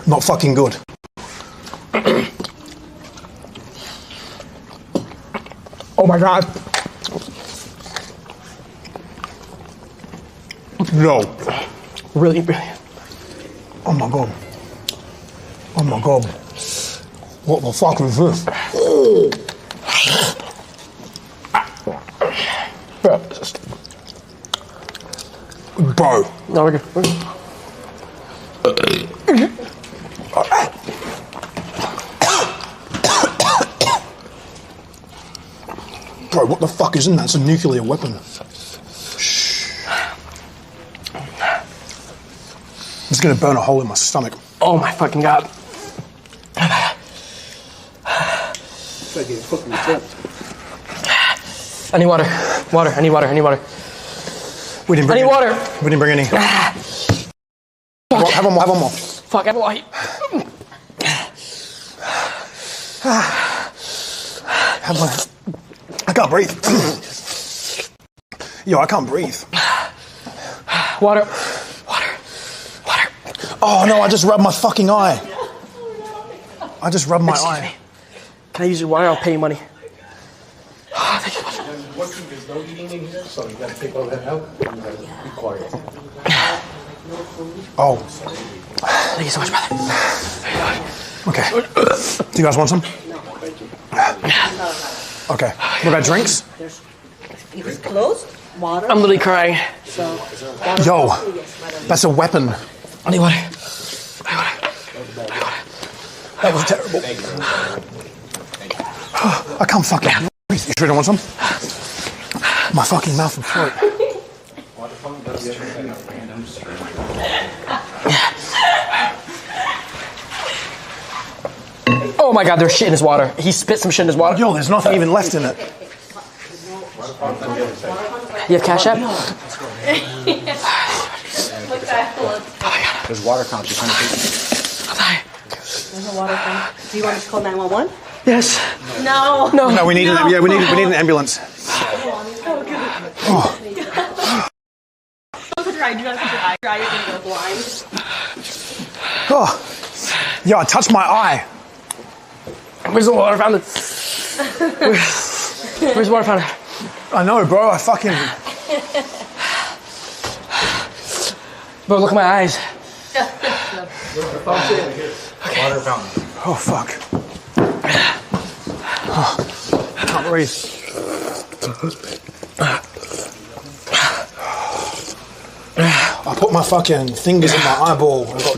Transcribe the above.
Not fucking good. Oh my god. No. Really, really. Oh my god. Oh my god. What the fuck is this? Bro. No, we're good. Bro, what the fuck is in that? It's a nuclear weapon. It's gonna burn a hole in my stomach. Oh my fucking god. I need water. Water. I need water. I need water. We didn't bring I need water. We didn't bring any. Have one more. Have one more. Fuck, I have a water. Have one. I can't breathe. Yo, I can't breathe. Water. Water. Water. Oh no, I just rubbed my fucking eye. I just rubbed my eye. Me. Can I use your water? I'll pay you money. Oh, thank you. There's no eating in here, so you gotta take all that out and you gotta be quiet. Oh. Thank you so much, brother. Okay. Do you guys want some? Okay. What about drinks? If it's closed, water. I'm literally crying. Yo, that's a weapon. I need water. That was terrible. I can't fucking breathe. You sure you don't want some? My fucking mouth and throat. Oh my god, there's shit in his water. He spit some shit in his water. Yo, there's nothing even left in it. You have Cash App? There's water fountain. There's a water fountain. Do you want us to call 911? Yes. No. No. No, we need an, yeah, we need an ambulance. Oh. Put your eye. Do not put your eye. Your eye, you're gonna go blind. Oh. Yo, I touched my eye. Where's the water fountain? Where's the water fountain? I know, bro. I fucking. Bro, look at my eyes. Water fountain. Oh fuck. Oh, I can't breathe. I put my fucking fingers in my eyeball and got